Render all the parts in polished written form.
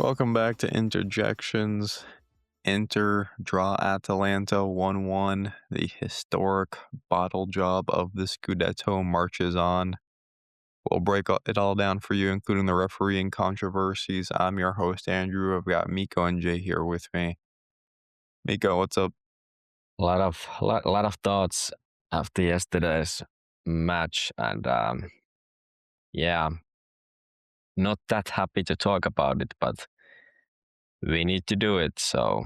Welcome back to Interjections. Inter draw Atalanta 1-1. The historic bottle job of the Scudetto marches on. We'll break it all down for you, including the refereeing controversies. I'm your host, Andrew. I've got Mikko and Jay here with me. Mikko, what's up? A lot of thoughts after yesterday's match, and yeah, not that happy to talk about it, but we need to do it. So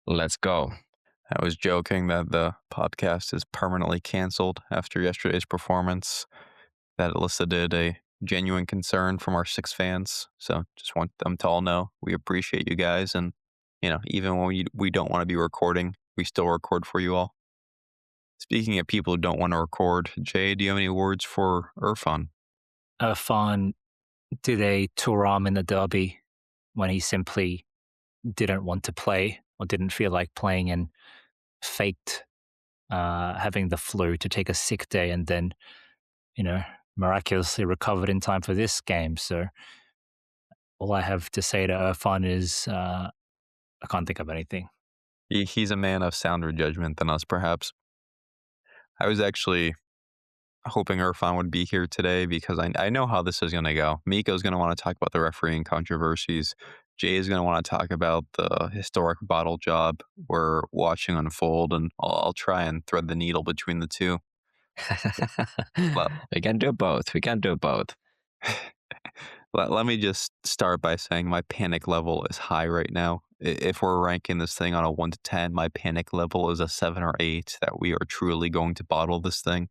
let's go. I was joking that the podcast is permanently canceled after yesterday's performance. That elicited a genuine concern from our 6 fans. So just want them to all know we appreciate you guys. And, even when we don't want to be recording, we still record for you all. Speaking of people who don't want to record, Jay, do you have any words for Irfan? Irfan did a Thuram in the derby when he simply didn't want to play or didn't feel like playing and faked having the flu to take a sick day and then, miraculously recovered in time for this game. So all I have to say to Irfan is I can't think of anything. He's a man of sounder judgment than us, perhaps. I was actually hoping Irfan would be here today because I know how this is going to go. Mikko's going to want to talk about the refereeing controversies. Jay is going to want to talk about the historic bottle job we're watching unfold, and I'll try and thread the needle between the two. We can do both. Let me just start by saying my panic level is high right now. If we're ranking this thing on a 1 to 10, my panic level is a 7 or 8 that we are truly going to bottle this thing.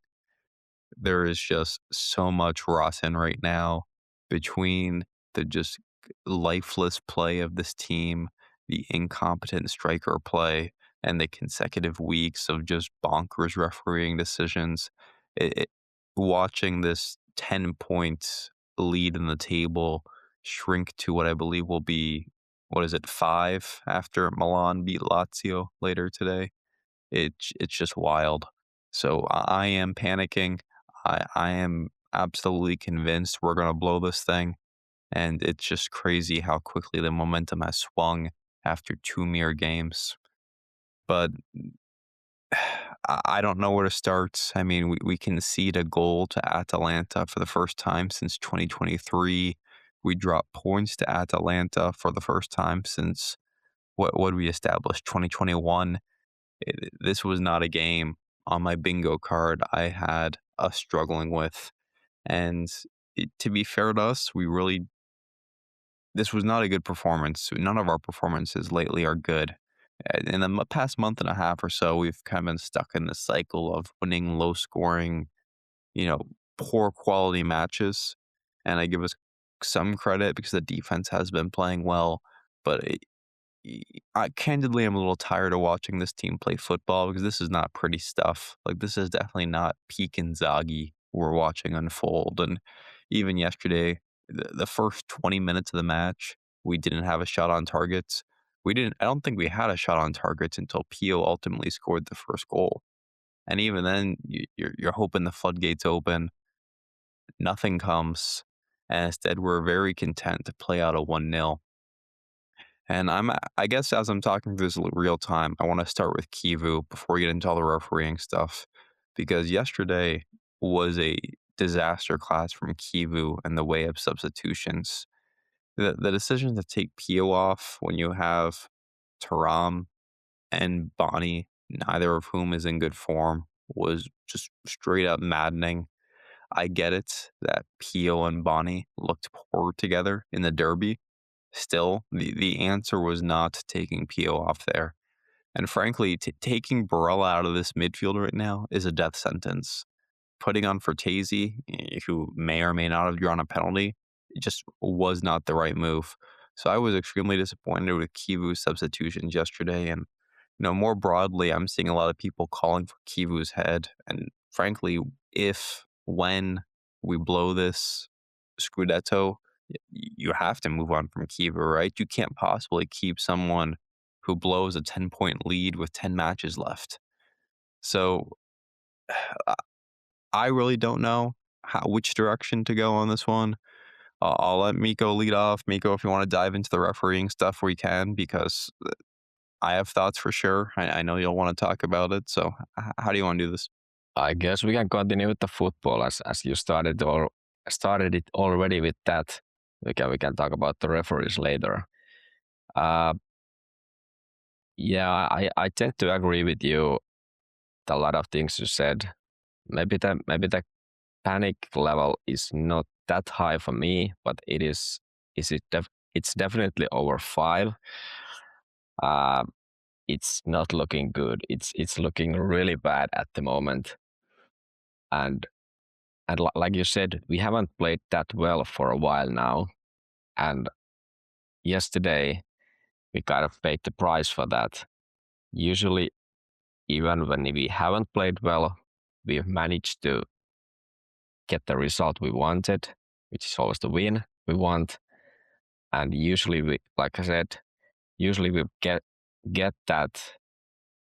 There is just so much rotten right now between the just lifeless play of this team, the incompetent striker play, and the consecutive weeks of just bonkers refereeing decisions. Watching this 10-point lead in the table shrink to what I believe will be, 5 after Milan beat Lazio later today. It's just wild. So I am panicking. I am absolutely convinced we're going to blow this thing. And it's just crazy how quickly the momentum has swung after 2 mere games. But I don't know where to start. I mean, we concede a goal to Atalanta for the first time since 2023. We dropped points to Atalanta for the first time since what did we establish? 2021. This was not a game on my bingo card I had us struggling with. And to be fair to us, this was not a good performance. None of our performances lately are good. In the past month and a half or so, we've kind of been stuck in this cycle of winning low scoring, you know, poor quality matches. And I give us some credit because the defense has been playing well. But candidly, I'm a little tired of watching this team play football because this is not pretty stuff. Like, this is definitely not peak Inzaghi we're watching unfold. And even yesterday, the first 20 minutes of the match, we didn't have a shot on targets. I don't think we had a shot on targets until Pio ultimately scored the first goal. And even then, you're hoping the floodgates open. Nothing comes. And instead, we're very content to play out a 1-0. And I guess as I'm talking through this real time, I want to start with Kivu before we get into all the refereeing stuff, because yesterday was a disaster class from Kivu in the way of substitutions. The decision to take Pio off when you have Thuram and Bonny, neither of whom is in good form, was just straight up maddening. I get it that Pio and Bonny looked poor together in the derby. Still, the answer was not taking Pio off there. And frankly, taking Barella out of this midfield right now is a death sentence. Putting on Fertesi, who may or may not have drawn a penalty, it just was not the right move. So I was extremely disappointed with Kivu's substitutions yesterday. And, more broadly, I'm seeing a lot of people calling for Kivu's head. And frankly, when we blow this Scudetto, you have to move on from Kivu, right? You can't possibly keep someone who blows a 10-point lead with 10 matches left. So I really don't know which direction to go on this one. I'll let Mikko lead off. Mikko, if you want to dive into the refereeing stuff, we can, because I have thoughts for sure. I know you'll want to talk about it. So, how do you want to do this? I guess we can continue with the football as you started it already with that. We can talk about the referees later. Uh, yeah, I tend to agree with you. A lot of things you said. Maybe the panic level is not that high for me, but it is. It's definitely over 5. Uh, it's not looking good. It's looking really bad at the moment. And like you said, we haven't played that well for a while now. And yesterday we kind of paid the price for that. Usually, even when we haven't played well, we've managed to get the result we wanted, which is always the win we want. And usually, like I said, usually we get that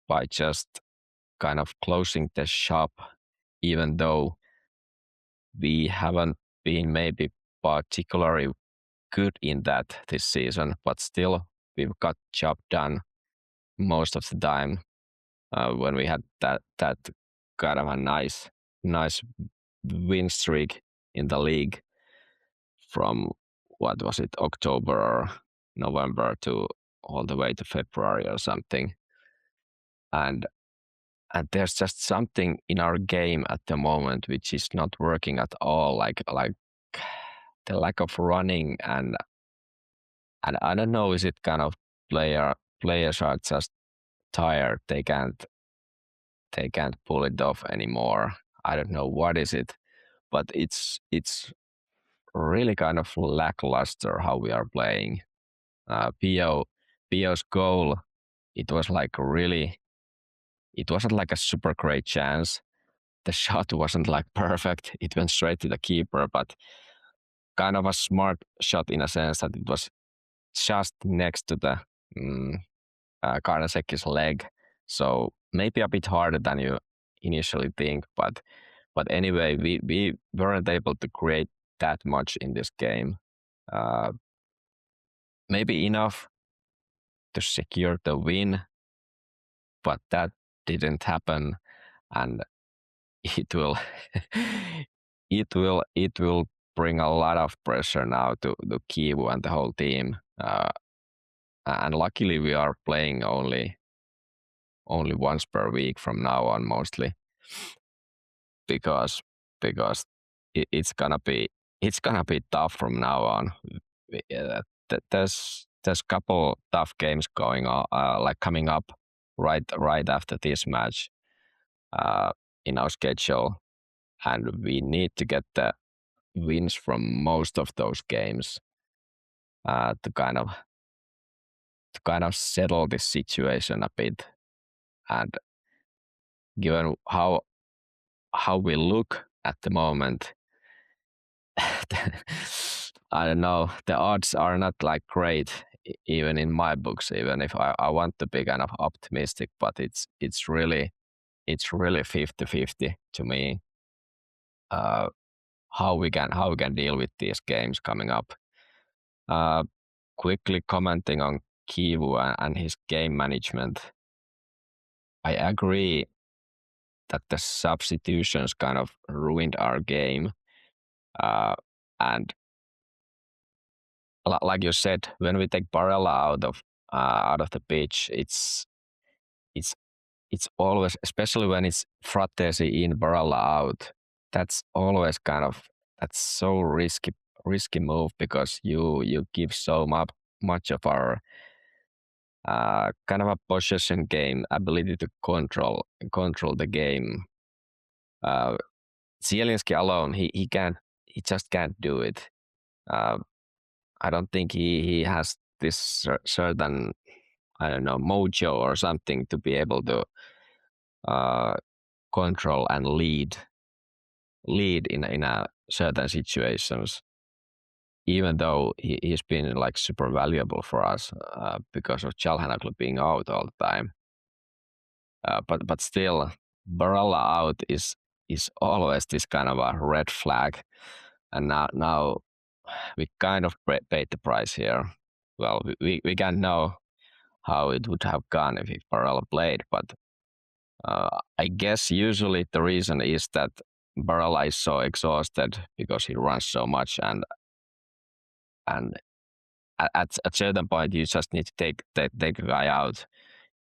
by just kind of closing the shop, even though we haven't been maybe particularly good in that this season, but still we've got job done most of the time when we had that kind of a nice win streak in the league from what was it, October or November to all the way to February or something. And there's just something in our game at the moment which is not working at all, like the lack of running, and I don't know, is it kind of players are just tired, they can't pull it off anymore. I don't know what is it, but it's really kind of lackluster how we are playing. Pio's goal, it was like really, it wasn't like a super great chance. The shot wasn't like perfect. It went straight to the keeper, but kind of a smart shot in a sense that it was just next to the Karnasek's leg. So maybe a bit harder than you initially think, but anyway, we weren't able to create that much in this game. Uh, Maybe enough to secure the win, but that didn't happen, and it will it will bring a lot of pressure now to Kivu and the whole team. And luckily we are playing only once per week from now on, mostly because it's gonna be tough from now on. There's couple tough games going on, like coming up right after this match in our schedule, and we need to get the wins from most of those games to kind of settle this situation a bit. And given how we look at the moment, I don't know. The odds are not like great, even in my books. Even if I want to be kind of optimistic, but it's really 50-50 to me. Uh, how we can deal with these games coming up. Uh, Quickly commenting on Kivu and his game management, I agree that the substitutions kind of ruined our game. And like you said, when we take Barella out of the pitch, it's it's always, especially when it's Fratesi in, Barella out. That's always that's so risky move, because you give so much of our kind of a possession game ability to control the game. Zielinski alone, he just can't do it. I don't think he has this certain, I don't know, mojo or something to be able to control and lead in a certain situations. Even though he's been like super valuable for us because of Çalhanoğlu being out all the time. But still, Barella out is always this kind of a red flag. And now we kind of paid the price here. Well, we can't know how it would have gone if Barella played, but I guess usually the reason is that Barella is so exhausted because he runs so much, and at a certain point you just need to take a guy out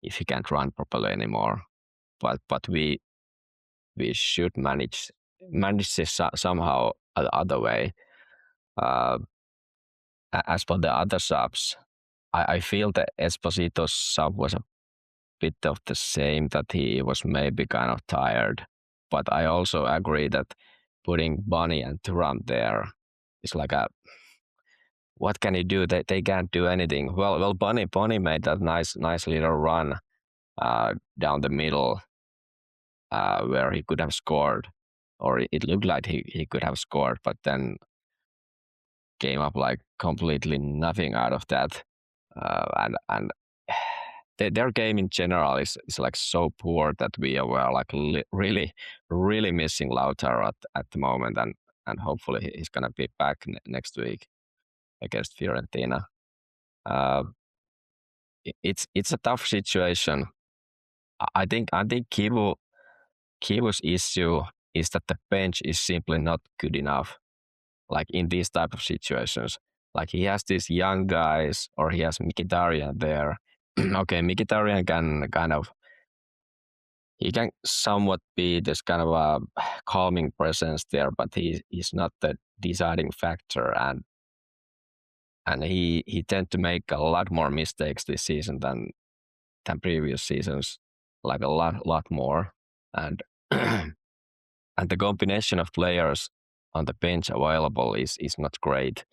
if he can't run properly anymore. But we should manage this somehow the other way. As for the other subs, I feel that Esposito's sub was a bit of the same, that he was maybe kind of tired. But I also agree that putting Bonny and Thuram there is like a, what can you do? They can't do anything. Well, Bonny made that nice little run down the middle where he could have scored, or it looked like he could have scored, but then came up like completely nothing out of that. And their game in general is like so poor that we were like really missing Lautaro at the moment, and hopefully he's gonna be back next week against Fiorentina. It's a tough situation. I think Kivu's issue is that the bench is simply not good enough. Like in these type of situations, like he has these young guys, or he has Mkhitaryan there. Okay, Mkhitaryan he can somewhat be this kind of a calming presence there, but he's not the deciding factor, and he tend to make a lot more mistakes this season than previous seasons, like a lot more, and and the combination of players on the bench available is not great.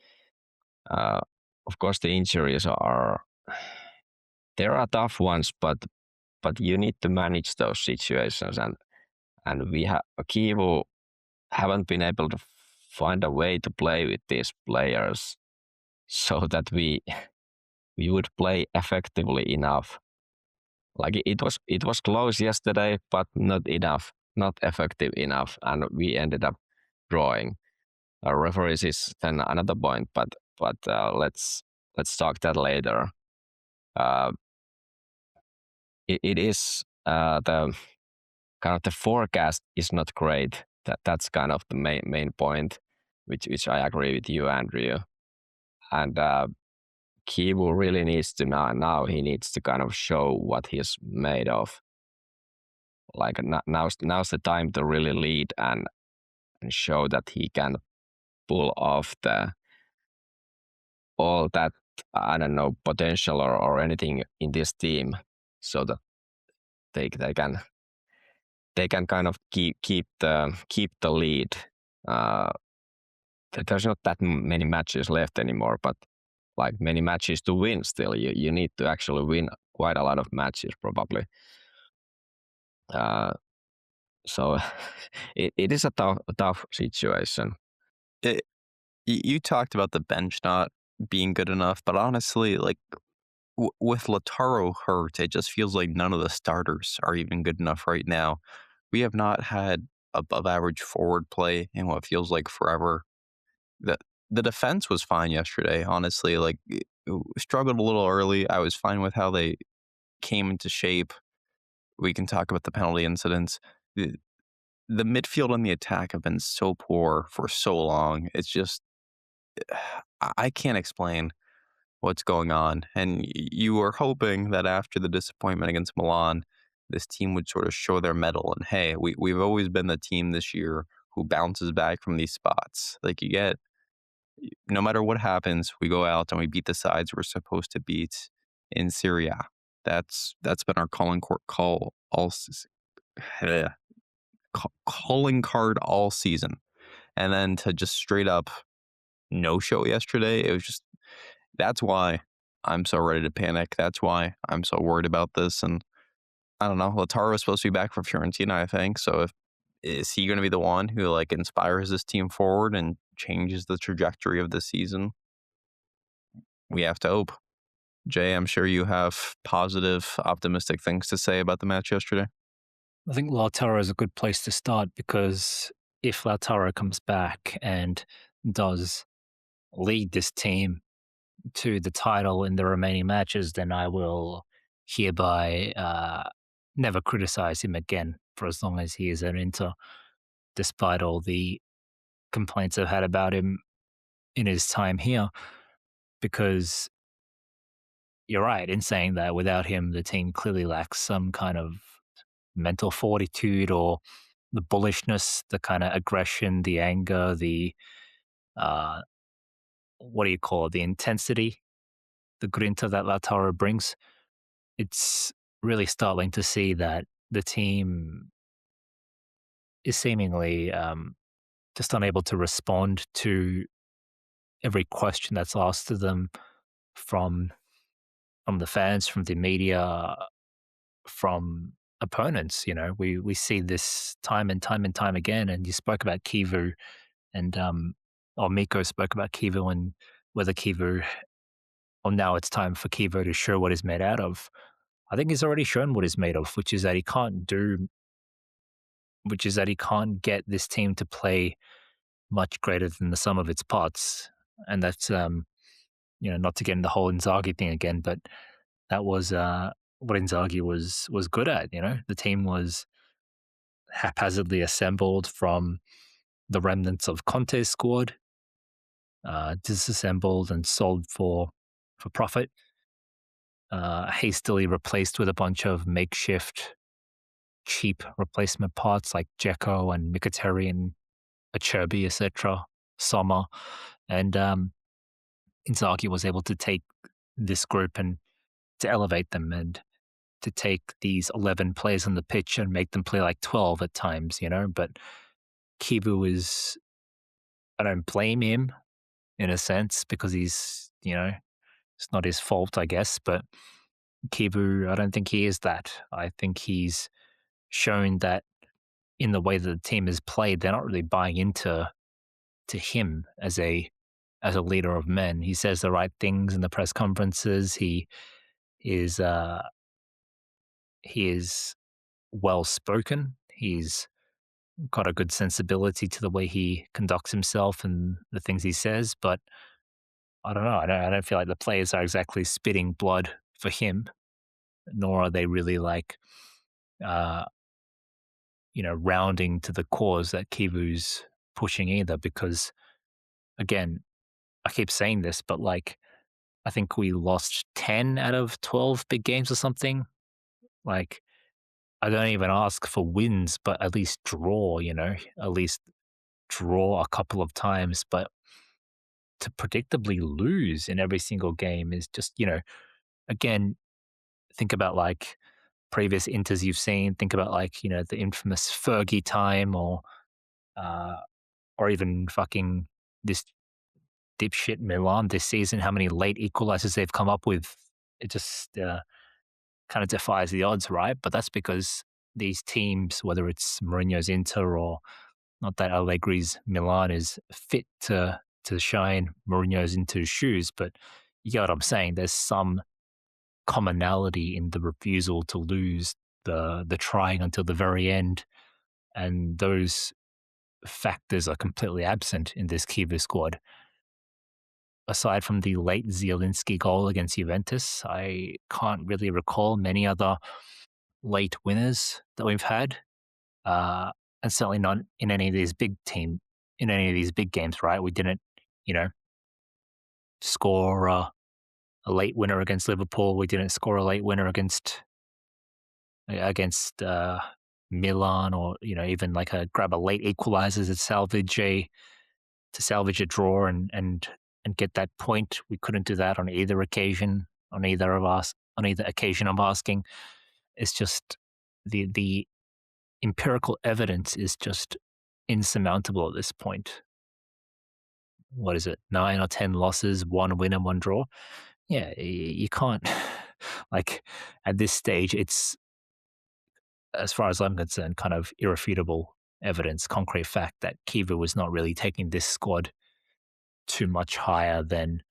Of course, the injuries there are tough ones, but you need to manage those situations, and we have Kivu haven't been able to find a way to play with these players so that we would play effectively enough. Like it was close yesterday, but not enough, not effective enough, and we ended up drawing. Referees is then another point, but let's talk that later. Uh, it is the kind of the forecast is not great. That's kind of the main point, which I agree with you, Andrew. And Kivu really needs to now he needs to kind of show what he's made of. Like now's the time to really lead and show that he can pull off all that, I don't know, potential or anything in this team, so that they can kind of keep the lead. There's not that many matches left anymore, but like many matches to win still. You need to actually win quite a lot of matches probably. So it is a tough situation. You talked about the bench not being good enough, but honestly, like with Lautaro hurt, it just feels like none of the starters are even good enough right now. We have not had above average forward play in what feels like forever. The the defense was fine yesterday, honestly. Like struggled a little early. I was fine with how they came into shape. We can talk about the penalty incidents. The midfield and the attack have been so poor for so long. It's just I can't explain what's going on. And you were hoping that after the disappointment against Milan, this team would sort of show their mettle and hey, we've always been the team this year who bounces back from these spots. Like you get, no matter what happens, we go out and we beat the sides we're supposed to beat in Serie A. That's been our calling card all season. And then to just straight up no show yesterday, it was just, that's why I'm so ready to panic. That's why I'm so worried about this. And I don't know, Lautaro is supposed to be back for Fiorentina, I think. So is he going to be the one who like inspires this team forward and changes the trajectory of the season? We have to hope. Jay, I'm sure you have positive, optimistic things to say about the match yesterday. I think Lautaro is a good place to start, because if Lautaro comes back and does lead this team to the title in the remaining matches, then I will hereby never criticize him again for as long as he is at Inter, despite all the complaints I've had about him in his time here. Because you're right in saying that without him, the team clearly lacks some kind of mental fortitude or the bullishness, the kind of aggression, the anger, the uh, what do you call it, the intensity, the grinta that Lautaro brings. It's really startling to see that the team is seemingly just unable to respond to every question that's asked of them from the fans, from the media, from opponents. You know, we see this time and time and time again. And you spoke about Kivu, and or Mikko spoke about Kivu and whether Kivu, or now it's time for Kivu to show what he's made out of. I think he's already shown what he's made of, which is that he can't get this team to play much greater than the sum of its parts. And that's not to get in the whole Inzaghi thing again, but that was what Inzaghi was good at. You know, the team was haphazardly assembled from the remnants of Conte's squad, disassembled and sold for profit, hastily replaced with a bunch of makeshift, cheap replacement parts like Dzeko and Mkhitaryan, Acerbi, etc., Sommer, and Inzaghi was able to take this group and to elevate them and to take these 11 players on the pitch and make them play like 12 at times, you know. But Kivu is, I don't blame him in a sense because he's, it's not his fault, I guess. But Kivu, I don't think he is that. I think he's shown that in the way that the team is played, they're not really buying into him as a leader of men. He says the right things in the press conferences. He is well spoken. He's got a good sensibility to the way he conducts himself and the things he says. But I don't know. I don't feel like the players are exactly spitting blood for him, nor are they really like, rounding to the cause that Kivu's pushing either. Because again, I keep saying this, but like, I think we lost 10 out of 12 big games or something. Like, I don't even ask for wins, but at least draw, at least draw a couple of times. But to predictably lose in every single game is just, again, think about like previous Inters you've seen. Think about like, the infamous Fergie time or even fucking this dipshit Milan this season, how many late equalizers they've come up with. It just kind of defies the odds, right? But that's because these teams, whether it's Mourinho's Inter or not that Allegri's Milan is fit to shine Mourinho's Inter's shoes, but you get what I'm saying. There's some commonality in the refusal to lose, the trying until the very end, and those factors are completely absent in this Kiva squad. Aside from the late Zielinski goal against Juventus, I can't really recall many other late winners that we've had, and certainly not in any of these big games. Right? We didn't, score a late winner against Liverpool. We didn't score a late winner against Milan, or even like grab a late equalizer to salvage a draw and get that point. We couldn't do that on either occasion. On either occasion, I'm asking. It's just the empirical evidence is just insurmountable at this point. What is it? 9 or 10 losses, 1 win and 1 draw. Yeah, you can't. Like at this stage, it's, as far as I'm concerned, kind of irrefutable evidence, concrete fact that Kiva was not really taking this squad too much higher than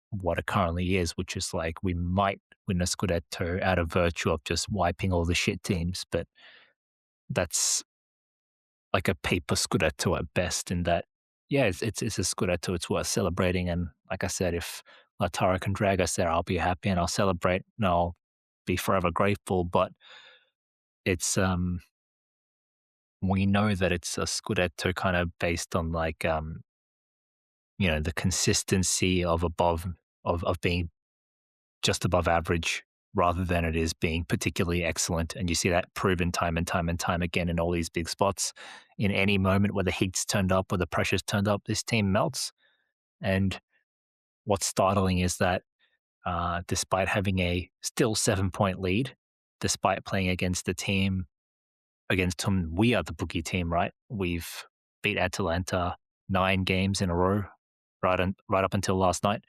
what it currently is, which is like we might win a Scudetto out of virtue of just wiping all the shit teams, but that's like a paper Scudetto at best, in that yeah, it's a Scudetto. It's worth celebrating. And like I said, if Lautaro can drag us there, I'll be happy and I'll celebrate and I'll be forever grateful. But it's we know that it's a Scudetto kind of based on like the consistency of being just above average rather than it is being particularly excellent. And you see that proven time and time and time again in all these big spots. In any moment where the heat's turned up or the pressure's turned up, this team melts. And what's startling is that despite having a still 7-point lead, despite playing against the team against whom we are the bookie team, right? We've beat Atalanta 9 games in a row, right up until last night.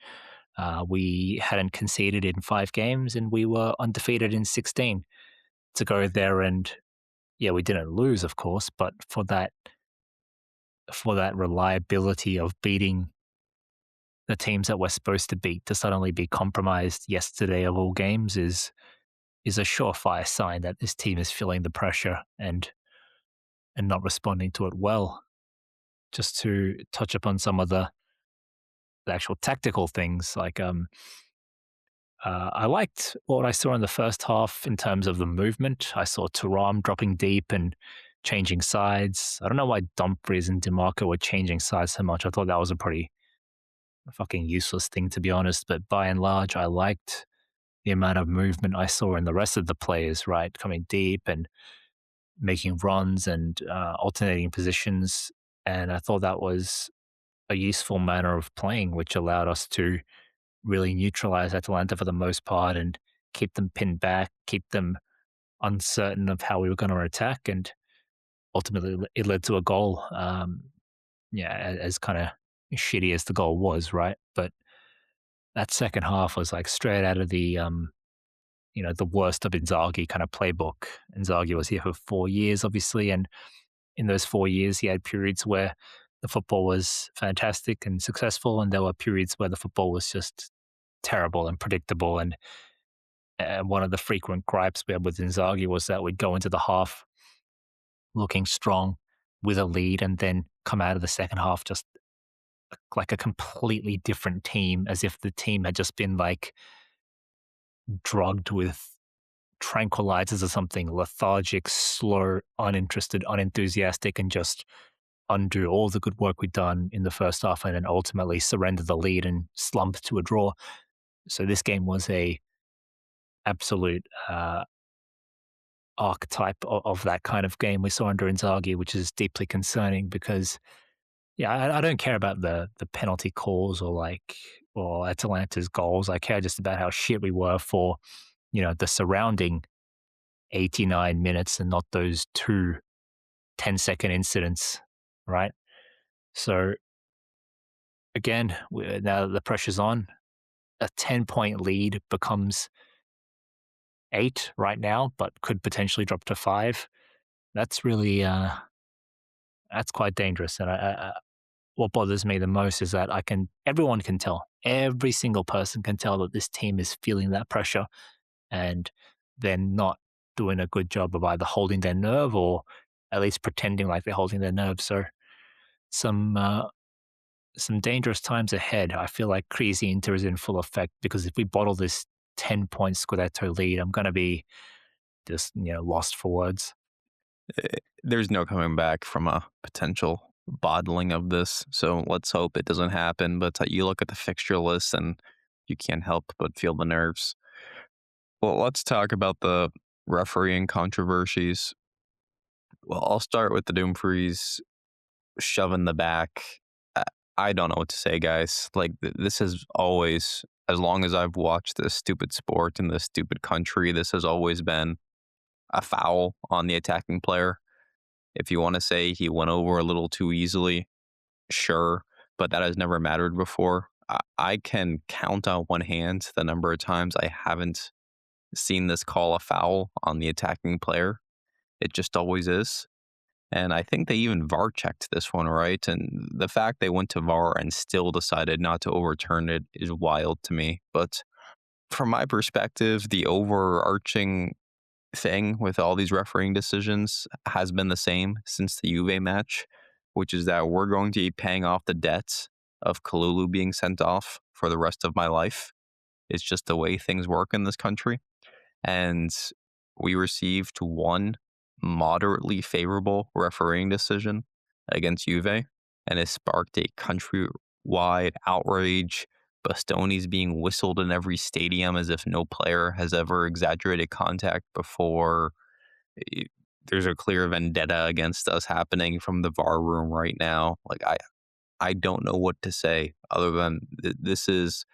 We hadn't conceded in 5 games, and we were undefeated in 16. To go there and we didn't lose, of course, but for that reliability of beating the teams that we're supposed to beat to suddenly be compromised yesterday of all games is a surefire sign that this team is feeling the pressure and not responding to it well. Just to touch upon some of the actual tactical things, like I liked what I saw in the first half in terms of the movement. I saw Thuram dropping deep and changing sides. I don't know why Dumfries and DiMarco were changing sides so much. I thought that was a pretty fucking useless thing, to be honest. But by and large, I liked the amount of movement I saw in the rest of the players, right? Coming deep and making runs and alternating positions. And I thought that was a useful manner of playing, which allowed us to really neutralize Atalanta for the most part and keep them pinned back, keep them uncertain of how we were going to attack. And ultimately, it led to a goal. As kind of shitty as the goal was, right? But that second half was like straight out of the worst of Inzaghi kind of playbook. Inzaghi was here for 4 years, obviously, and in those 4 years, he had periods where the football was fantastic and successful, and there were periods where the football was just terrible and predictable. And one of the frequent gripes we had with Inzaghi was that we'd go into the half looking strong with a lead and then come out of the second half just like a completely different team, as if the team had just been like drugged with tranquilizers or something, lethargic, slow, uninterested, unenthusiastic, and just undo all the good work we'd done in the first half and then ultimately surrender the lead and slump to a draw. So this game was a absolute archetype of that kind of game we saw under Inzaghi, which is deeply concerning because, I don't care about the penalty calls or Atalanta's goals. I care just about how shit we were for, the surrounding 89 minutes and not those 2 10-second incidents, right? So again, now that the pressure's on, a 10-point lead becomes 8 right now, but could potentially drop to 5. That's really that's quite dangerous. And what bothers me the most is that everyone can tell, every single person can tell that this team is feeling that pressure, and they're not doing a good job of either holding their nerve or at least pretending like they're holding their nerve. So some dangerous times ahead. I feel like crazy Inter is in full effect because if we bottle this 10-point Scudetto lead, I'm going to be just lost for words. There's no coming back from a potential bottling of this, so let's hope it doesn't happen. But you look at the fixture list and you can't help but feel the nerves. Well, let's talk about the refereeing controversies. Well, I'll start with the Dumfries shove in the back. I I don't know what to say, guys. Like, this is always, as long as I've watched this stupid sport in this stupid country, this has always been a foul on the attacking player. If you want to say he went over a little too easily, sure, but that has never mattered before. I can count on one hand the number of times I haven't seen this call a foul on the attacking player. It just always is. And I think they even VAR checked this one, right? And the fact they went to VAR and still decided not to overturn it is wild to me. But from my perspective, the overarching thing with all these refereeing decisions has been the same since the Juve match. which is that we're going to be paying off the debts of Kalulu being sent off for the rest of my life. It's just the way things work in this country. And we received one moderately favorable refereeing decision against Juve, and it sparked a countrywide outrage. Bastoni's being whistled in every stadium as if no player has ever exaggerated contact before. There's a clear vendetta against us happening from the VAR room right now. Like I don't know what to say other than this is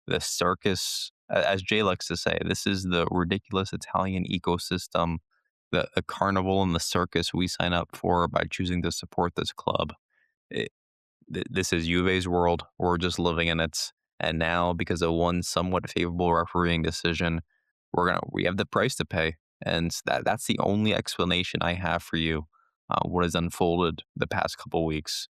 the circus, as Jay likes to say. This is the ridiculous Italian ecosystem, the carnival and the circus we sign up for by choosing to support this club. It, this is Juve's world. We're just living in it. And now, because of one somewhat favorable refereeing decision, we have the price to pay, and that's the only explanation I have for you. What has unfolded the past couple weeks.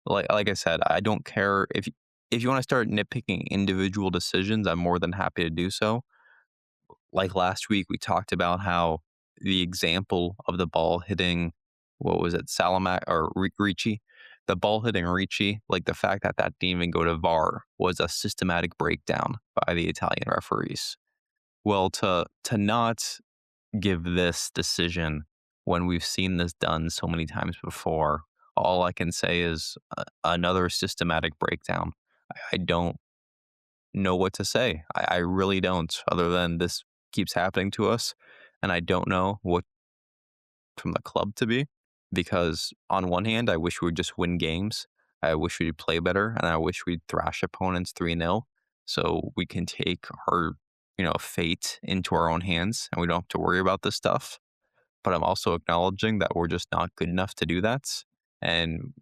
Like I said, I don't care if you want to start nitpicking individual decisions. I'm more than happy to do so. Like last week, we talked about how the example of the ball hitting, what was it, Salamac or Ricci? The ball hitting Ricci, like the fact that that didn't even go to VAR was a systematic breakdown by the Italian referees. Well, to not give this decision when we've seen this done so many times before, all I can say is another systematic breakdown. I don't know what to say. I really don't, other than this keeps happening to us. And I don't know what from the club to be, because on one hand, I wish we would just win games. I wish we'd play better, and I wish we'd thrash opponents 3-0 so we can take our fate into our own hands and we don't have to worry about this stuff. But I'm also acknowledging that we're just not good enough to do that. And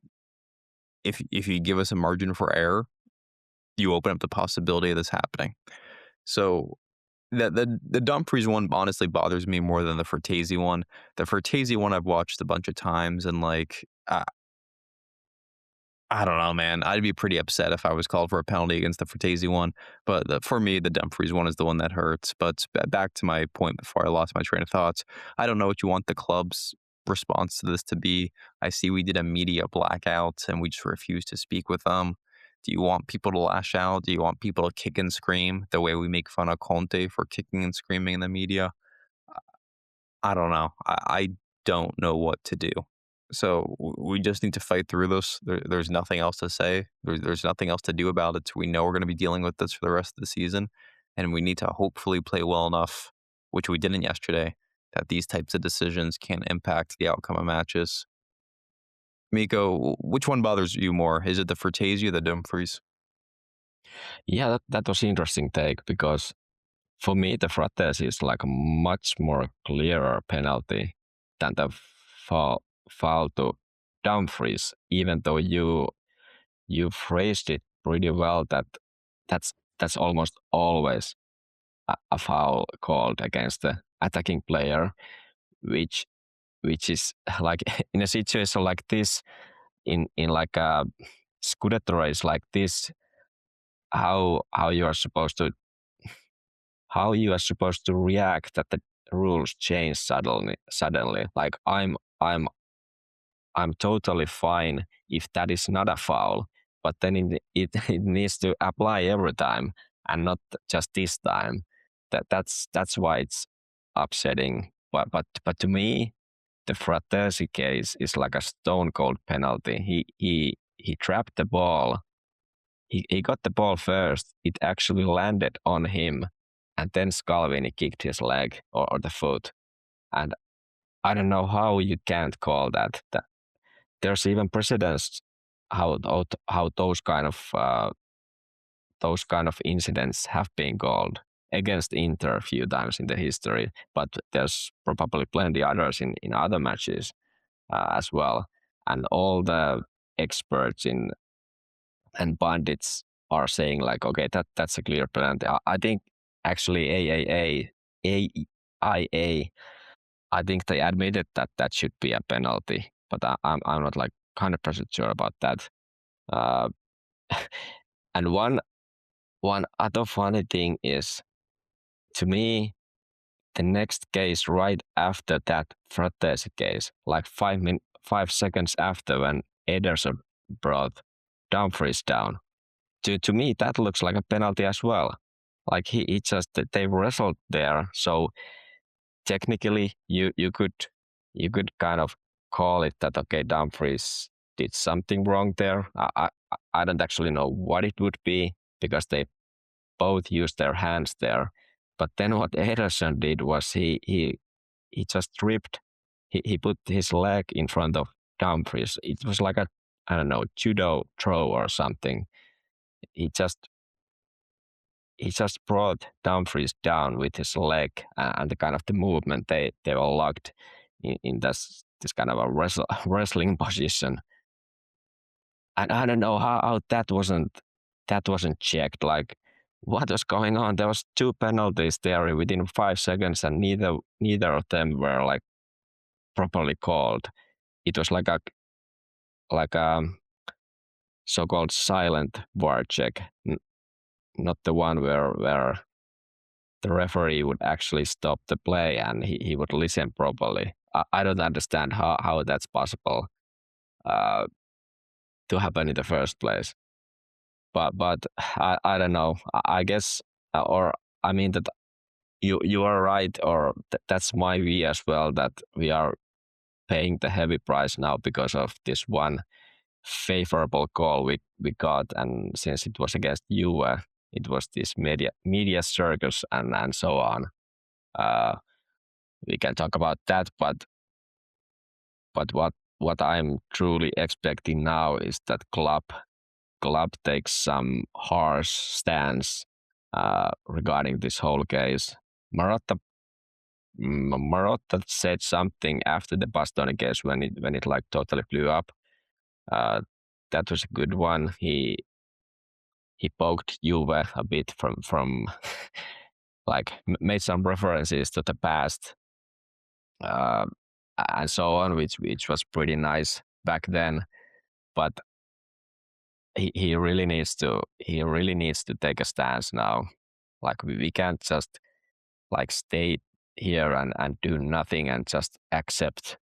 if you give us a margin for error, you open up the possibility of this happening. So the Dumfries one honestly bothers me more than the Fertesi one. The Fertesi one I've watched a bunch of times, and I don't know, man. I'd be pretty upset if I was called for a penalty against the Fertesi one. But for me, the Dumfries one is the one that hurts. But back to my point before I lost my train of thoughts. I don't know what you want the club's response to this to be. I see we did a media blackout and we just refused to speak with them. Do you want people to lash out? Do you want people to kick and scream the way we make fun of Conte for kicking and screaming in the media? I don't know. I don't know what to do. So we just need to fight through this. There's nothing else to say. There's nothing else to do about it. We know we're going to be dealing with this for the rest of the season, and we need to hopefully play well enough, which we didn't yesterday, that these types of decisions can't impact the outcome of matches. Mikko, which one bothers you more? Is it the Fertesi or the Dumfries? Yeah, that was interesting take, because for me the Fratesi is like a much more clearer penalty than the foul to Dumfries, even though you phrased it pretty well that that's almost always a foul called against the attacking player, which is like in a situation like this, in like a Scudetto race like this, how you are supposed to react that the rules change suddenly. Like I'm totally fine if that is not a foul, but then it needs to apply every time and not just this time. That's why it's upsetting. But to me, the Fratesi case is like a stone cold penalty. He trapped the ball. He got the ball first. It actually landed on him, and then Scalvini kicked his leg or the foot. And I don't know how you can't call that. There's even precedents how those kind of incidents have been called against Inter a few times in the history, but there's probably plenty others in other matches as well. And all the experts in and bandits are saying like, okay, that's a clear penalty. I think actually AIA, I think they admitted that should be a penalty, but I'm not like 100% sure about that. Uh, and one other funny thing is, to me, the next case right after that Fratesi case, like 5 seconds after, when Ederson brought Dumfries down. To me, that looks like a penalty as well. Like he just they wrestled there. So technically, you could kind of call it that okay, Dumfries did something wrong there. I don't actually know what it would be because they both used their hands there. But then what Ederson did was he just tripped. He put his leg in front of Dumfries. It was like a, I don't know, judo throw or something. He just brought Dumfries down with his leg, and the kind of the movement they were locked in this kind of a wrestling position. And I don't know how that wasn't checked. Like, what was going on? There was 2 penalties there within 5 seconds, and neither of them were like properly called. It was like a so-called silent VAR check, not the one where the referee would actually stop the play and he would listen properly. I don't understand how that's possible to happen in the first place. But I don't know. I guess, or I mean that you are right, or that's my view as well, that we are paying the heavy price now because of this one favorable call we got, and since it was against Juve, it was this media circus and so on. We can talk about that, but what I'm truly expecting now is that club takes some harsh stance regarding this whole case. Marotta said something after the Bastoni case when it like totally blew up. That was a good one. He poked Juve a bit from like made some references to the past and so on, which was pretty nice back then. But he really needs to take a stance now. Like we can't just like stay here and do nothing and just accept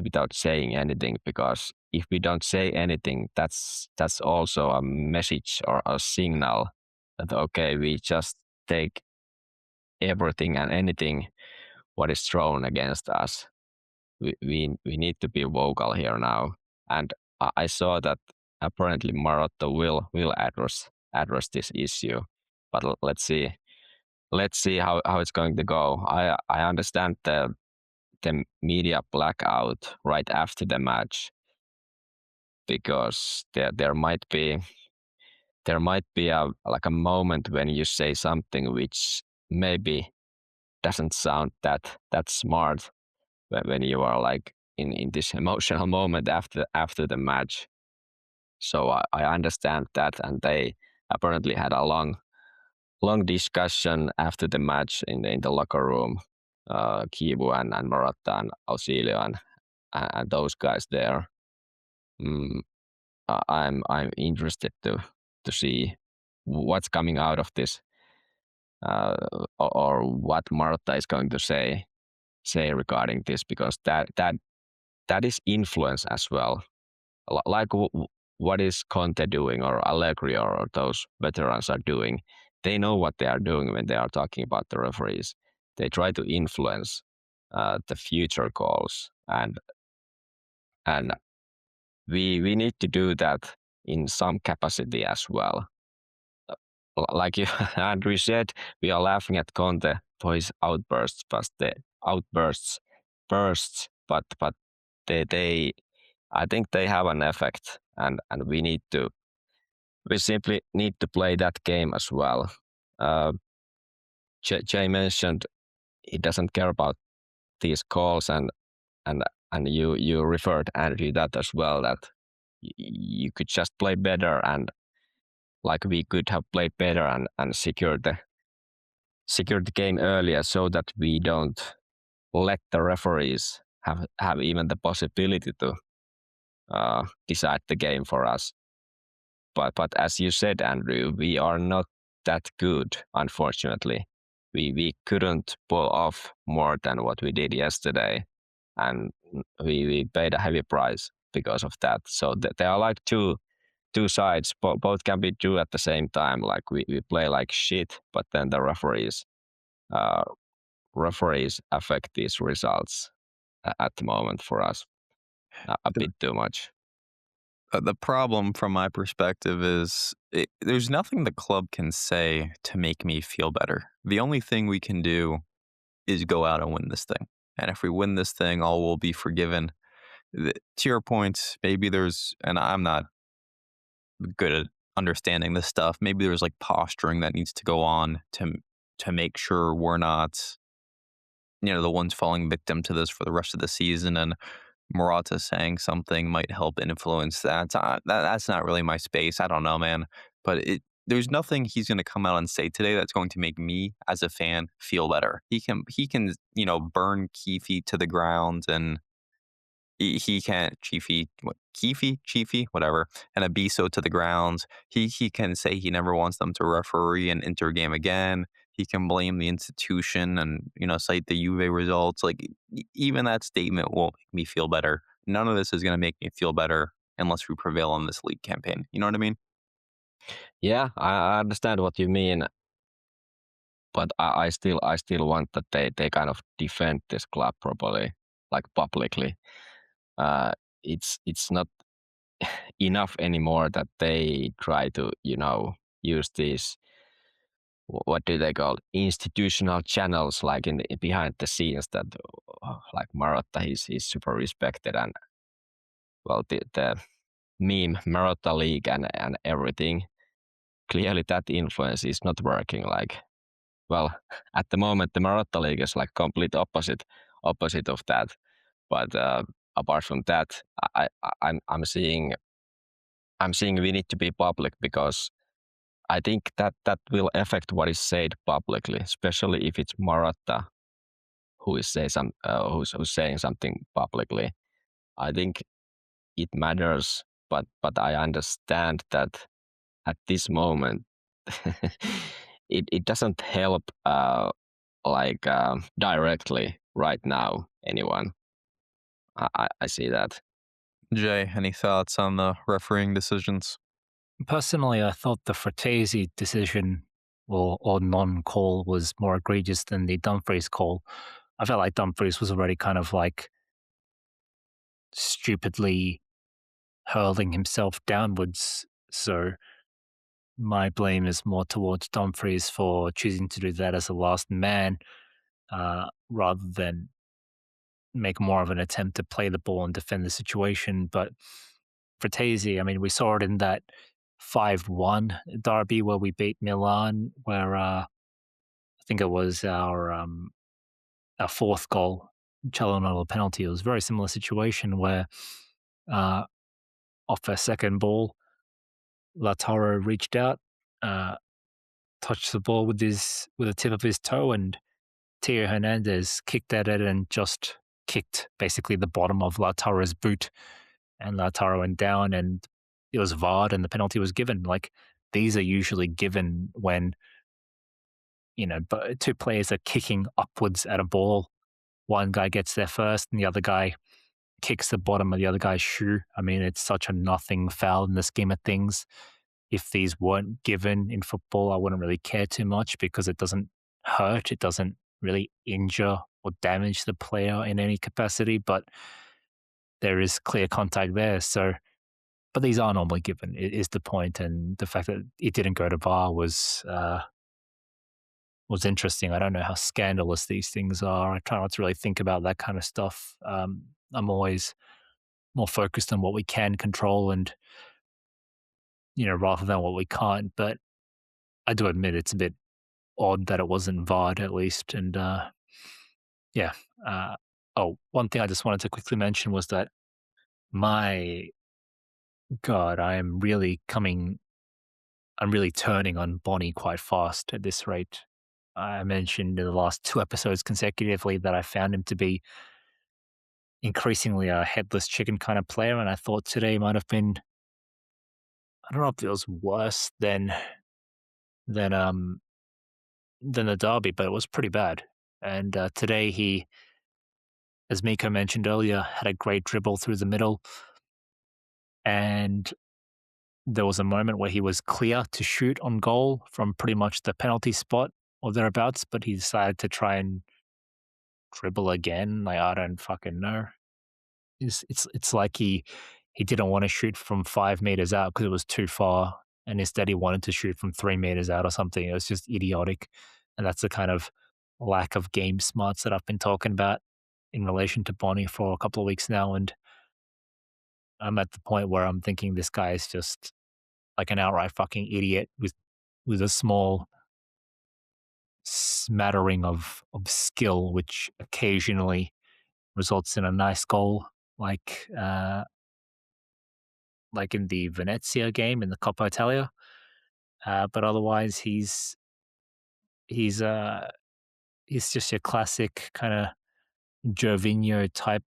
without saying anything, because if we don't say anything, that's also a message or a signal that okay, we just take everything and anything what is thrown against us. We need to be vocal here now, and I saw that apparently Marotta will address this issue, but let's see how it's going to go. I understand the media blackout right after the match, because there might be a like a moment when you say something which maybe doesn't sound that smart when you are like in this emotional moment after the match. So I understand that, and they apparently had a long discussion after the match in the locker room. Kivu and Marotta and Auxilio and those guys there. I'm interested to see what's coming out of this, or what Marotta is going to say regarding this, because that is influence as well. Like what is Conte doing, or Allegri, or those veterans are doing. They know what they are doing when they are talking about the referees. They try to influence the future calls, and we need to do that in some capacity as well. Like you, Andrew said, we are laughing at Conte for his outbursts, but they I think they have an effect, and we simply need to play that game as well. Jay mentioned he doesn't care about these calls, and you referred, Andrew, that as well, that you could just play better, and like we could have played better and secured the game earlier, so that we don't let the referees have even the possibility to decide the game for us. But as you said, Andrew, we are not that good, unfortunately. We couldn't pull off more than what we did yesterday, and we paid a heavy price. because of that. So there are like two sides. Both can be true at the same time. Like we play like shit, but then the uh, referees affect these results at the moment for us a bit too much. The problem from my perspective is there's nothing the club can say to make me feel better. The only thing we can do is go out and win this thing. And if we win this thing, all will be forgiven. To your point, maybe there's, and I'm not good at understanding this stuff, maybe there's like posturing that needs to go on to make sure we're not, the ones falling victim to this for the rest of the season. And Morata saying something might help influence that. That's not really my space. I don't know, man. But there's nothing he's going to come out and say today that's going to make me, as a fan, feel better. He can burn Keefe to the ground, and he can't Chiefy, whatever, and Abiso to the ground. He can say he never wants them to referee an Inter game again. He can blame the institution and cite the Juve results. Like even that statement won't make me feel better. None of this is going to make me feel better unless we prevail on this league campaign. You know what I mean? Yeah, I understand what you mean, but I still want that they kind of defend this club properly, like publicly. It's not enough anymore that they try to use these, what do they call, institutional channels, like in behind the scenes, that like Marotta is super respected, and well the meme Marotta League and everything. Clearly that influence is not working. Like, well, at the moment the Marotta League is like complete opposite of that. But apart from that, I'm seeing we need to be public, because I think that will affect what is said publicly, especially if it's Marotta who is who's saying something publicly. I think it matters, but I understand that at this moment it doesn't help like directly right now anyone. I see that. Jay, any thoughts on the refereeing decisions? Personally, I thought the Fratesi decision or non-call was more egregious than the Dumfries call. I felt like Dumfries was already kind of like stupidly hurling himself downwards. So my blame is more towards Dumfries for choosing to do that as a last man, rather than make more of an attempt to play the ball and defend the situation. But Fratesi, I mean, we saw it in that 5-1 derby where we beat Milan, where I think it was our fourth goal, Çalhanoğlu penalty. It was a very similar situation where uh, off a second ball, Lautaro reached out, uh, touched the ball with the tip of his toe, and Theo Hernandez kicked at it and just kicked basically the bottom of Lautaro's boot, and Lautaro went down, and it was VAR'd and the penalty was given. Like, these are usually given when but two players are kicking upwards at a ball. One guy gets there first, and the other guy kicks the bottom of the other guy's shoe. I mean, it's such a nothing foul in the scheme of things. If these weren't given in football, I wouldn't really care too much, because it doesn't hurt. It doesn't really injure or damage the player in any capacity, but there is clear contact there. So, but these are normally given, is the point. And the fact that it didn't go to VAR was interesting. I don't know how scandalous these things are. I try not to really think about that kind of stuff. I'm always more focused on what we can control, and rather than what we can't. But I do admit it's a bit odd that it wasn't VAR'd at least. And yeah. One thing I just wanted to quickly mention was that, my God, I'm really turning on Bonny quite fast at this rate. I mentioned in the last 2 episodes consecutively that I found him to be increasingly a headless chicken kind of player, and I thought today might have been, I don't know if it was worse than the derby, but it was pretty bad. And today he, as Mikko mentioned earlier, had a great dribble through the middle, and there was a moment where he was clear to shoot on goal from pretty much the penalty spot or thereabouts, but he decided to try and dribble again. Like, I don't fucking know. It's like he didn't want to shoot from 5 meters out because it was too far, and instead he wanted to shoot from 3 meters out or something. It was just idiotic, and that's the kind of lack of game smarts that I've been talking about in relation to Bonnie for a couple of weeks now, and I'm at the point where I'm thinking this guy is just like an outright fucking idiot with a small smattering of skill, which occasionally results in a nice goal, like in the Venezia game in the Coppa Italia. But otherwise, he's uh he's just your classic kind of Gervinho type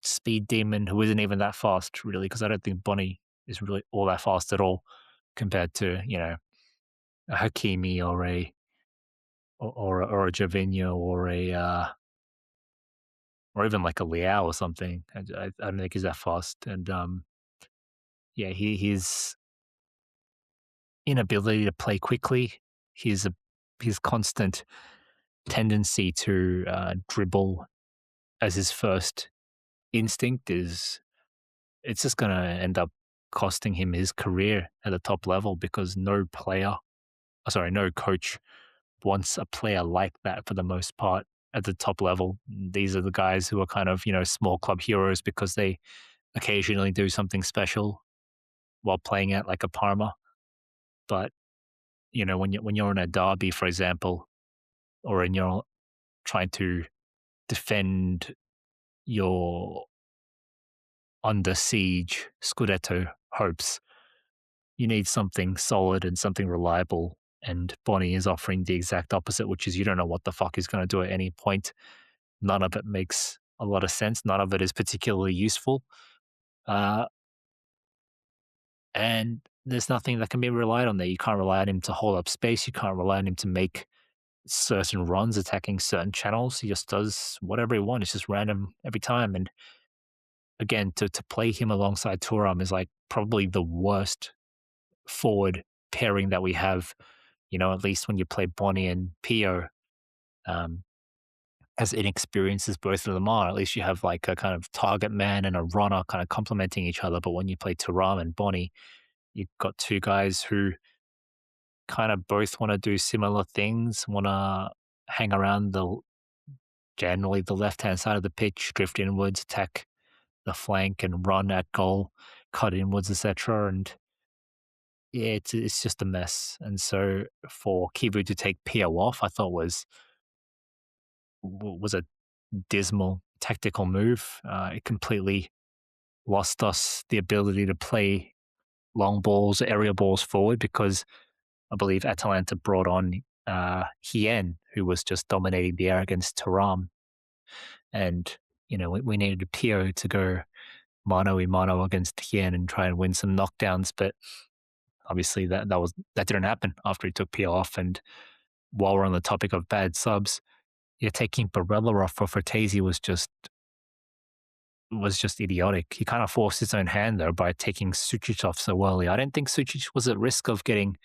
speed demon who isn't even that fast, really, because I don't think Bonnie is really all that fast at all compared to a Hakimi or a Gervinho or even like a Leao or something. I don't think he's that fast, and yeah, his inability to play quickly, his his constant tendency to dribble as his first instinct is it's just going to end up costing him his career at the top level because no coach wants a player like that for the most part at the top level. These are the guys who are kind of, small club heroes because they occasionally do something special while playing at like a Parma. But, when you're in a derby, for example, or when you're trying to defend your under siege Scudetto hopes, you need something solid and something reliable. And Bonnie is offering the exact opposite, which is you don't know what the fuck he's going to do at any point. None of it makes a lot of sense. None of it is particularly useful. And there's nothing that can be relied on there. You can't rely on him to hold up space. You can't rely on him to make certain runs attacking certain channels. He just does whatever he wants. It's just random every time. And again, to play him alongside Thuram is like probably the worst forward pairing that we have. At least when you play Bonnie and Pio, um, as inexperienced as both of them are, at least you have like a kind of target man and a runner kind of complementing each other. But when you play Thuram and Bonnie, you've got two guys who kind of both want to do similar things, want to hang around generally the left hand side of the pitch, drift inwards, attack the flank, and run at goal, cut inwards, etc. And yeah, it's just a mess. And so for Kivu to take Pio off, I thought was a dismal tactical move. It completely lost us the ability to play long balls, aerial balls forward because I believe Atalanta brought on Hien, who was just dominating the air against Thuram. And, we needed a Pio to go mano a mano against Hien and try and win some knockdowns. But obviously that didn't happen after he took Pio off. And while we're on the topic of bad subs, taking Barella off for Fertesi was just idiotic. He kind of forced his own hand though by taking Sucic off so early. I didn't think Sucic was at risk of getting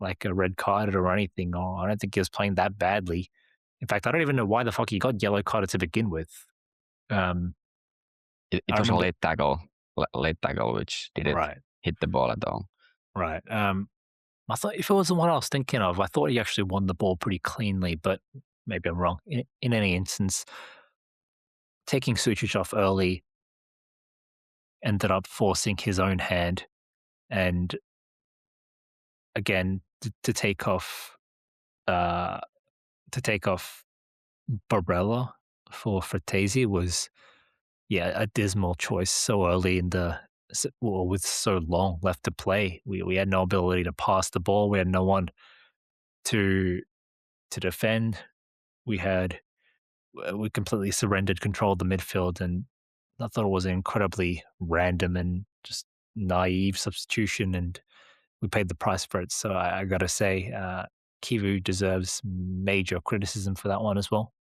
like a red carded or anything, or I don't think he was playing that badly. In fact, I don't even know why the fuck he got yellow carded to begin with. It I was a remember- late tackle, which didn't hit the ball at all. Right. I thought if it was the one I was thinking of, I thought he actually won the ball pretty cleanly, but maybe I'm wrong. In any instance, taking Sucic off early ended up forcing his own hand, and again to take off Barella for Fertesi was a dismal choice so early with so long left to play. We had no ability to pass the ball. We had no one to defend. We completely surrendered control of the midfield, and I thought it was an incredibly random and just naive substitution, and we paid the price for it. So I got to say, Kivu deserves major criticism for that one as well.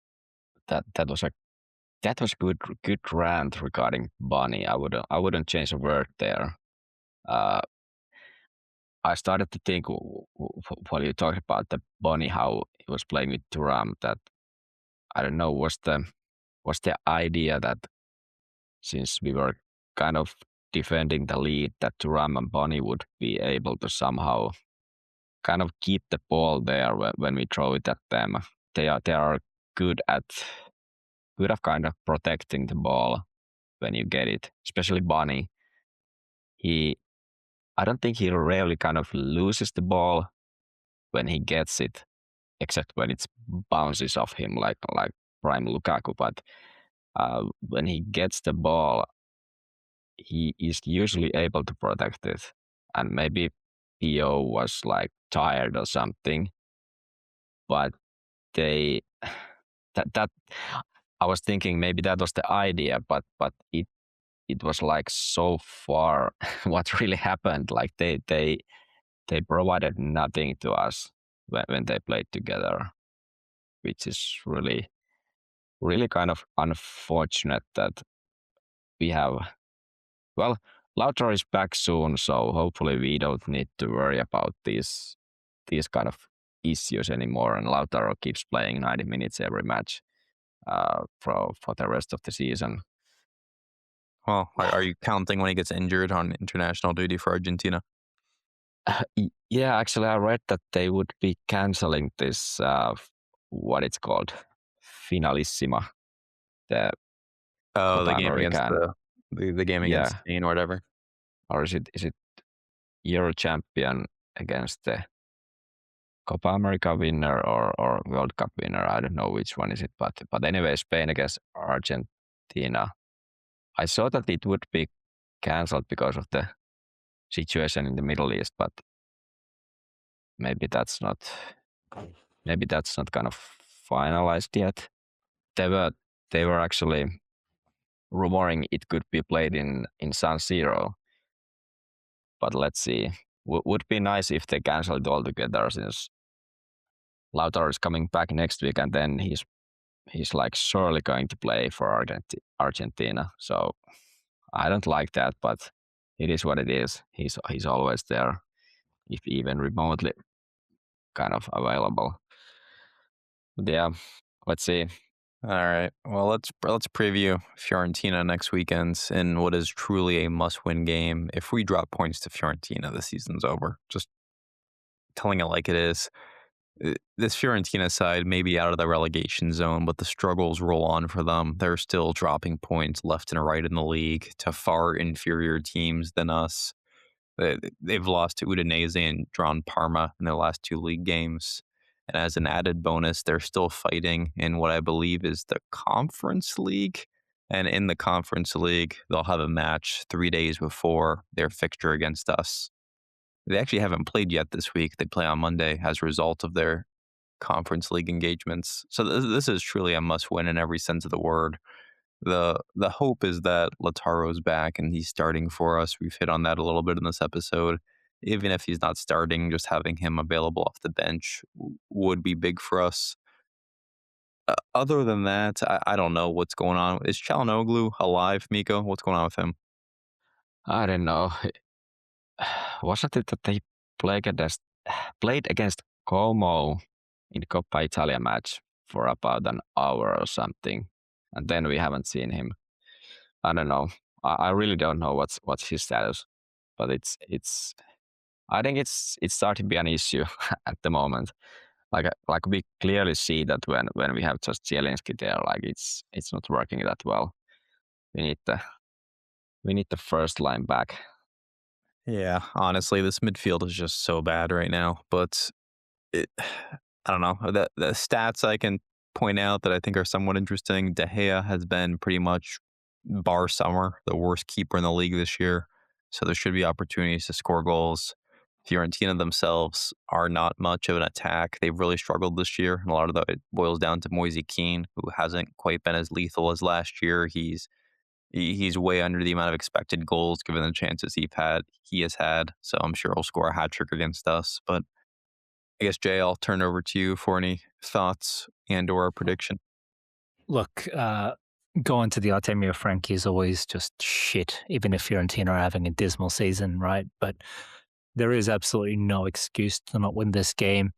That was a that was good rant regarding Bonny. I wouldn't change a word there. Uh, I started to think while you talked about the Bonny, how he was playing with Thuram, that I don't know, was the idea that since we were kind of defending the lead, that Thuram and Bonny would be able to somehow kind of keep the ball there when we throw it at them. They are good at kind of protecting the ball when you get it, especially Bonny. I don't think he rarely kind of loses the ball when he gets it, except when it bounces off him like prime Lukaku. But when he gets the ball, he is usually able to protect it. And maybe PO was like tired or something, but they that I was thinking maybe that was the idea, but it was like so far what really happened. Like they provided nothing to us when they played together, which is really kind of unfortunate that we have. Well, Lautaro is back soon, so hopefully we don't need to worry about these kind of issues anymore. And Lautaro keeps playing 90 minutes every match for the rest of the season. Well, are you counting when he gets injured on international duty for Argentina? Yeah, actually, I read that they would be canceling this, what it's called, Finalissima, the Oh, Copa the game against American. the game against Yeah, Spain or whatever. or is it Euro champion against the Copa America winner or World Cup winner? I don't know which one is it, but anyway, Spain against Argentina. I saw that it would be cancelled because of the situation in the Middle East, but maybe that's not kind of finalized yet. They were actually rumoring it could be played in San Siro, but let's see. Would be nice if they cancel it altogether, since Lautaro is coming back next week, and then he's like surely going to play for Argentina. So I don't like that, but it is what it is. He's always there, if even remotely kind of available. But yeah, let's see. All right. Well, let's preview Fiorentina next weekend in what is truly a must-win game. If we drop points to Fiorentina, the season's over. Just telling it like it is. This Fiorentina side may be out of the relegation zone, but the struggles roll on for them. They're still dropping points left and right in the league to far inferior teams than us. They've lost to Udinese and drawn Parma in their last two league games. And as an added bonus, they're still fighting in what I believe is the Conference League. And in the Conference League, they'll have a match 3 days before their fixture against us. They actually haven't played yet this week. They play on Monday as a result of their Conference League engagements. So this is truly a must-win in every sense of the word. The hope is that Lautaro's back and he's starting for us. We've hit on that a little bit in this episode. Even if he's not starting, just having him available off the bench would be big for us. Other than that, I don't know what's going on. Is Çalhanoğlu alive, Mikko? What's going on with him? I don't know. Wasn't it that they played against Como in the Coppa Italia match for about an hour or something, and then we haven't seen him. I don't know. I really don't know what's his status, but it's. I think it's starting to be an issue at the moment. Like we clearly see that when we have just Zielinski there, like it's not working that well. We need the first line back. Yeah, honestly, this midfield is just so bad right now. But I don't know. The stats I can point out that I think are somewhat interesting. De Gea has been pretty much, bar summer, the worst keeper in the league this year. So there should be opportunities to score goals. Fiorentina themselves are not much of an attack. They've really struggled this year. And a lot of that boils down to Moise Kean, who hasn't quite been as lethal as last year. He's way under the amount of expected goals given the chances he has had. So I'm sure he'll score a hat trick against us. But I guess Jay, I'll turn over to you for any thoughts and or a prediction. Look, going to the Artemio Franchi is always just shit, even if Fiorentina are having a dismal season, right? But there is absolutely no excuse to not win this game,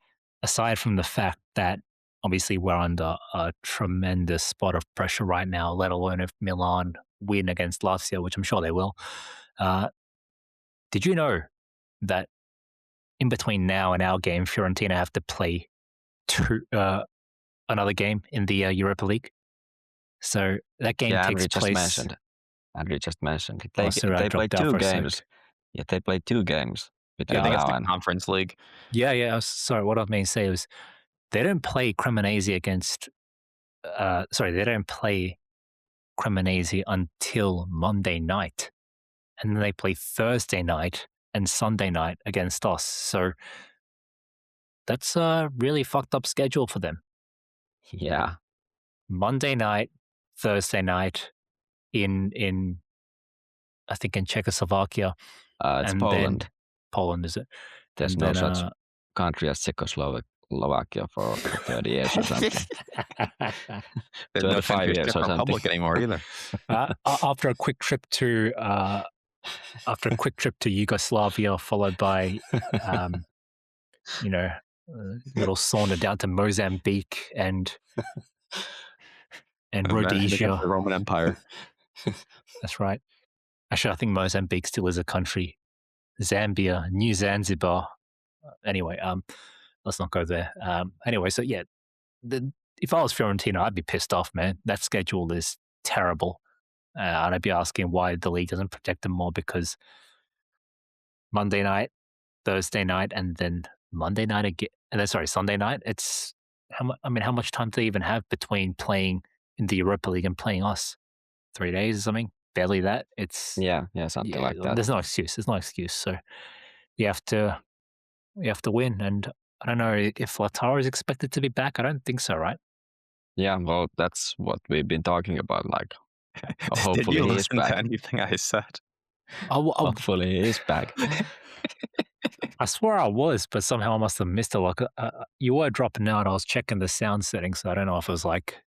aside from the fact that obviously we're under a tremendous spot of pressure right now, let alone if Milan win against Lazio, which I'm sure they will. Did you know that in between now and our game, Fiorentina have to play another game in the Europa League? So that game takes place. Andrew just mentioned it. They played two games. Yeah, they played 2 games. I think it's the Conference League. Yeah. Sorry, what I mean to say was they don't play Cremonese against. They don't play Cremonese until Monday night, and then they play Thursday night and Sunday night against us. So that's a really fucked up schedule for them. Yeah. Monday night, Thursday night in I think in Czechoslovakia. It's Poland. Poland, is it? There's and no then, such country as Czechoslovakia for 30 years or something. There's no country as Czech Republic anymore either. After a quick trip to Yugoslavia, followed by little sauna down to Mozambique and Rhodesia, the Roman Empire. That's right. Actually, I think Mozambique still is a country. Zambia, New Zanzibar. Anyway, let's not go there. Anyway, so yeah, if I was Fiorentina, I'd be pissed off, man. That schedule is terrible. And I'd be asking why the league doesn't protect them more, because Monday night, Thursday night, and then Monday night again. And then, sorry, Sunday night. It's how much time do they even have between playing in the Europa League and playing us? 3 days or something? Barely that. It's something like that. There's no excuse. So you have to win. And I don't know if Lautaro is expected to be back. I don't think so, right? Yeah, well, that's what we've been talking about. Like, hopefully Did you he's listen back. to anything I said? Hopefully he is back. I swear I was, but somehow I must have missed it. Like, you were dropping out. I was checking the sound settings, so I don't know if it was like,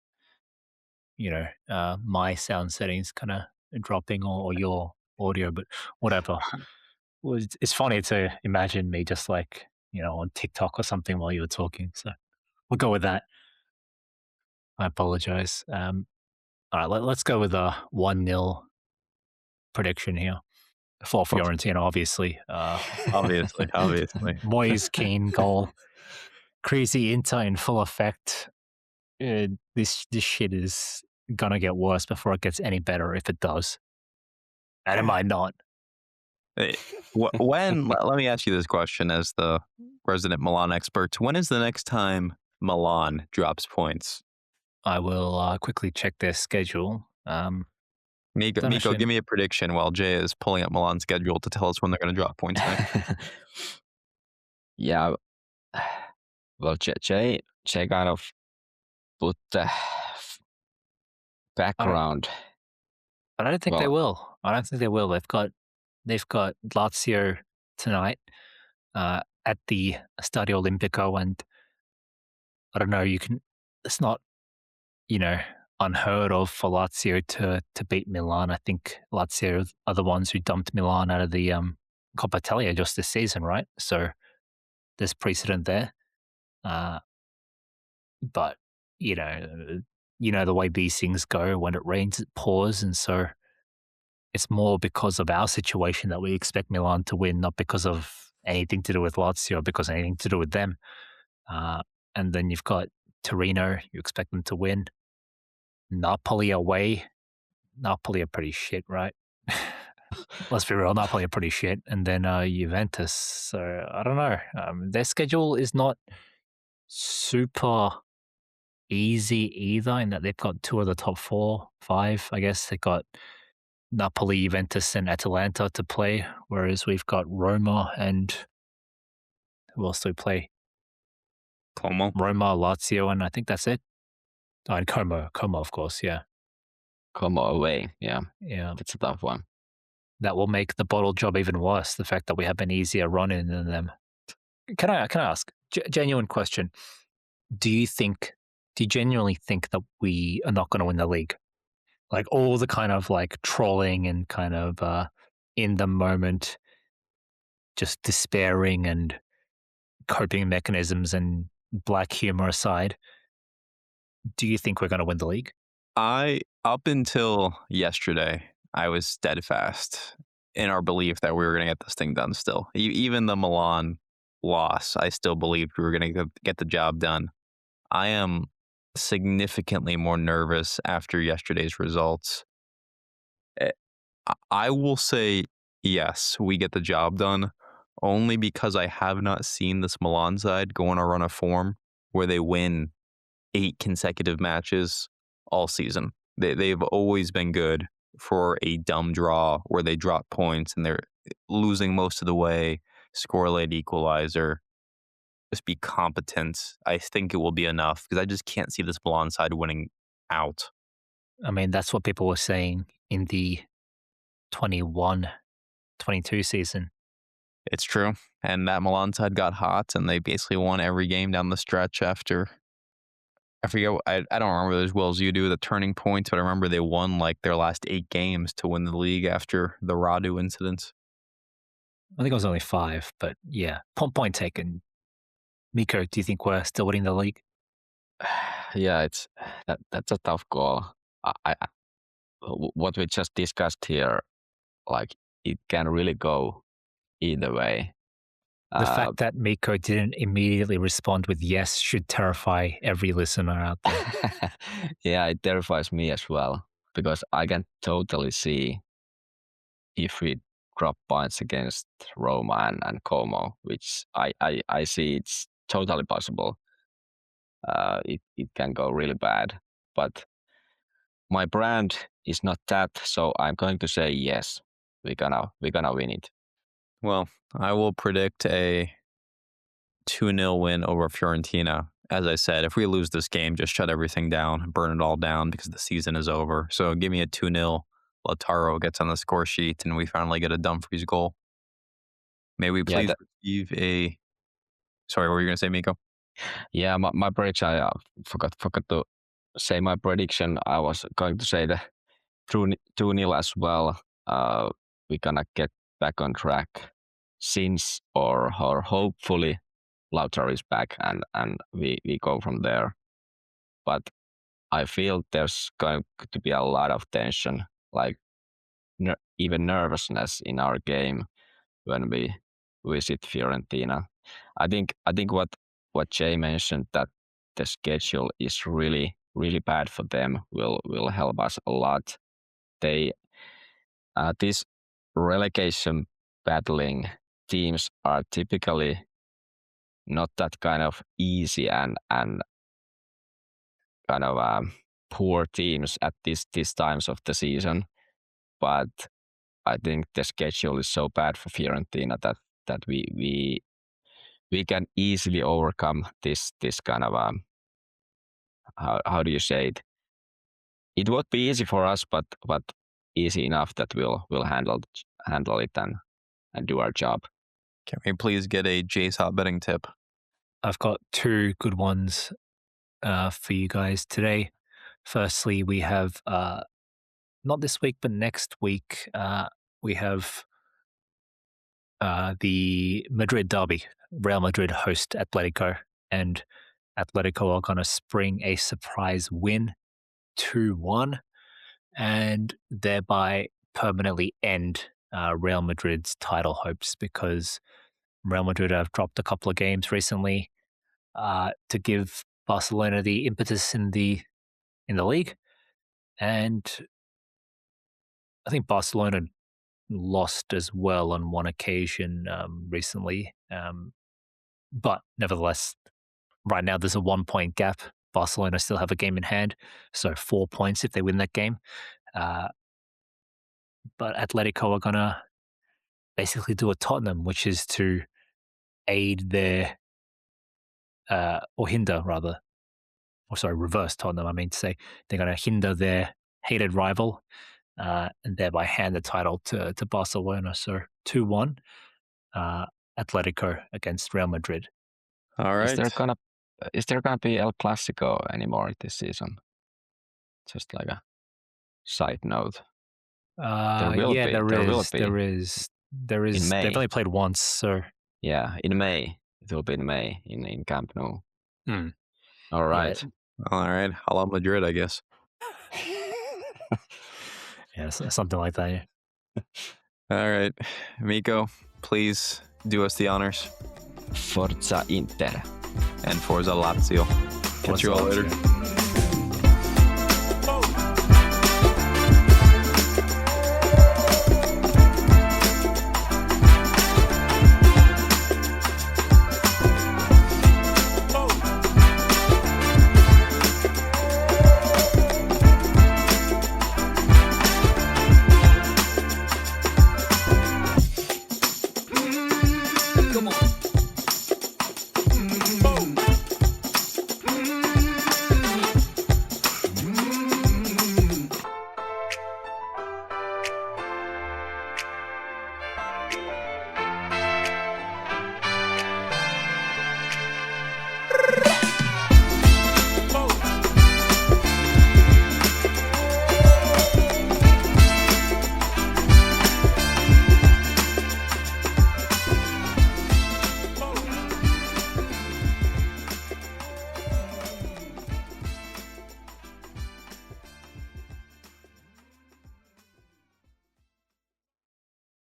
my sound settings kind of dropping or your audio, but whatever. It's funny to imagine me just like, on TikTok or something while you were talking. So we'll go with that. I apologize. All right, let's go with a 1-0 prediction here for Fiorentina, obviously. Obviously. Moyes Keane goal. Crazy Inter in full effect. This shit is gonna get worse before it gets any better, if it does. And it might not. When, let me ask you this question as the resident Milan expert. When is the next time drops points? I will quickly check their schedule. Mikko, give me a prediction while Jay is pulling up Milan's schedule to tell us when they're going to drop points next. Yeah. Well, Jay kind of put the background. I don't think they will. They've got Lazio tonight at the Stadio Olimpico, and I don't know. It's not, unheard of for Lazio to beat Milan. I think Lazio are the ones who dumped Milan out of the Coppa Italia just this season, right? So there's precedent there. But the way these things go. When it rains, it pours, and so it's more because of our situation that we expect Milan to win, not because of anything to do with Lazio, because anything to do with them. And then you've got Torino. You expect them to win. Napoli away. Napoli are pretty shit, right? Let's be real. Napoli are pretty shit. And then Juventus. So I don't know. Their schedule is not super easy either, in that they've got 2 of the top 4, 5. I guess they've got Napoli, Juventus, and Atalanta to play, whereas we've got Roma and who else do we play? Como. Roma, Lazio, and I think that's it. Oh, and Como, of course, yeah. Como away, yeah. Yeah. That's a tough one. That will make the bottle job even worse, the fact that we have an easier run-in than them. Can I ask, genuine question, do you genuinely think that we are not going to win the league? like all the kind of like trolling and kind of in the moment, just despairing and coping mechanisms and black humor aside, do you think we're going to win the league? Up until yesterday, I was steadfast in our belief that we were going to get this thing done still. Even the Milan loss, I still believed we were going to get the job done. I am significantly more nervous after yesterday's results. Eh, I will say yes, we get the job done, only because I have not seen this Milan side go on a run of form where they win 8 consecutive matches all season. They've always been good for a dumb draw where they drop points and they're losing most of the way, score a late equalizer, just be competent. I think it will be enough because I just can't see this Milan side winning out. I mean, that's what people were saying in the 21-22 season. It's true. And that Milan side got hot and they basically won every game down the stretch after I forget. I don't remember as well as you do the turning points, but I remember they won like their last 8 games to win the league after the Radu incident. I think it was only 5, but yeah, point taken. Mikko, do you think we're still winning the league? Yeah, it's that's a tough call. What we just discussed here, like it can really go either way. The fact that Mikko didn't immediately respond with yes should terrify every listener out there. Yeah, it terrifies me as well because I can totally see if we drop points against Roma and Como, which I see it's totally possible. It can go really bad, but my brand is not that, so I'm going to say yes. We're gonna win it. Well, I will predict a 2-0 win over Fiorentina. As I said, if we lose this game, just shut everything down, burn it all down because the season is over. So give me a 2-0. Lautaro gets on the score sheet and we finally get a Dumfries goal. May we Yeah, please receive a. Sorry, what were you going to say, Miko? yeah. My prediction. I forgot to say my prediction. I was going to say the 2-0 as well. We're gonna get back on track since or hopefully Lautaro is back and we go from there. But I feel there's going to be a lot of tension, like even nervousness in our game when we visit Fiorentina. I think what Jay mentioned that the schedule is really bad for them will help us a lot. They these relegation battling teams are typically not that kind of easy and kind of poor teams at these times of the season. But I think the schedule is so bad for Fiorentina that we can easily overcome this kind of how do you say it? It would be easy for us, but easy enough that we'll handle it and do our job. Can we please get a JSOT betting tip? I've got 2 good ones for you guys today. Firstly, we have not this week, but next week, we have the Madrid derby. Real Madrid host Atletico, and Atletico are going to spring a surprise win 2-1 and thereby permanently end Real Madrid's title hopes because Real Madrid have dropped a couple of games recently to give Barcelona the impetus in the league, and I think Barcelona lost as well on one occasion recently. But nevertheless, right now there's a 1 point gap. Barcelona still have a game in hand, so 4 points if they win that game. But Atletico are going to basically do a Tottenham, which is to aid their, or hinder rather, or sorry, reverse Tottenham, I mean to say. They're going to hinder their hated rival and thereby hand the title to Barcelona. So 2-1, Atletico against Real Madrid. All right. Is there gonna be El Clasico anymore this season? Just like a side note? There will yeah, be. there There will is. be. There is. In May. They've only played once, so Yeah, in May. It will be in May in Camp Nou. Mm. All right. All right. Hala Madrid, I guess. yeah, something like that. Yeah. All right. Mikko, please do us the honors. Forza Inter. And Forza Lazio. Catch you all later.